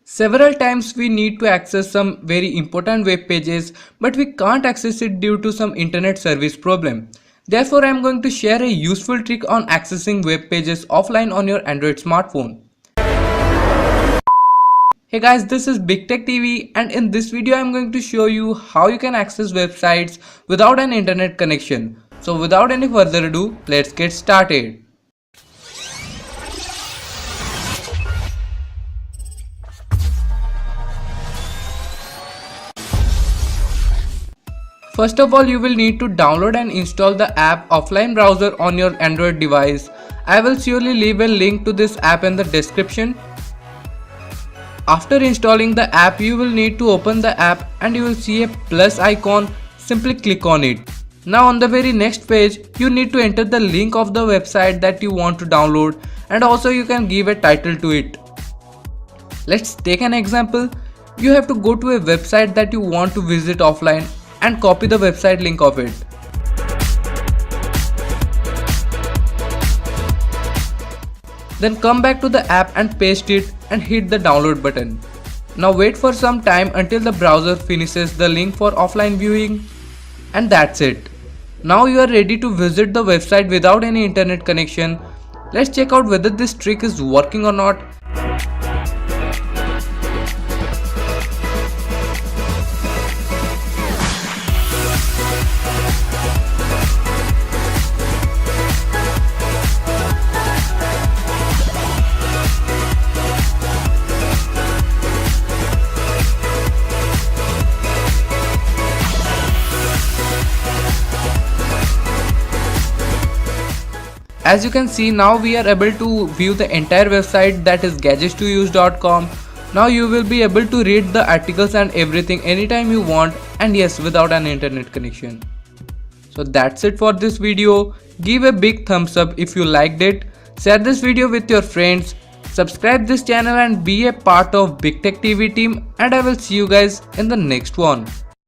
Several times we need to access some very important web pages, but we can't access it due to some internet service problem. Therefore, I am going to share a useful trick on accessing web pages offline on your Android smartphone. Hey guys, this is Big Tech TV, and in this video I am going to show you how you can access websites without an internet connection. So without any further ado, let's get started. First of all, you will need to download and install the app offline browser on your Android device. I will surely leave a link to this app in the description. After installing the app, you will need to open the app and you will see a plus icon. Simply click on it. Now on the very next page, you need to enter the link of the website that you want to download, and also you can give a title to it. Let's take an example. You have to go to a website that you want to visit offline and copy the website link of it. Then come back to the app and paste it and hit the download button. Now wait for some time until the browser finishes the link for offline viewing, and that's it. Now you are ready to visit the website without any internet connection. Let's check out whether this trick is working or not. As you can see, now we are able to view the entire website, that is gadgets2use.com. Now you will be able to read the articles and everything anytime you want, and yes, without an internet connection. So that's it for this video. Give a big thumbs up if you liked it. Share this video with your friends. Subscribe this channel and be a part of Big Tech TV team, and I will see you guys in the next one.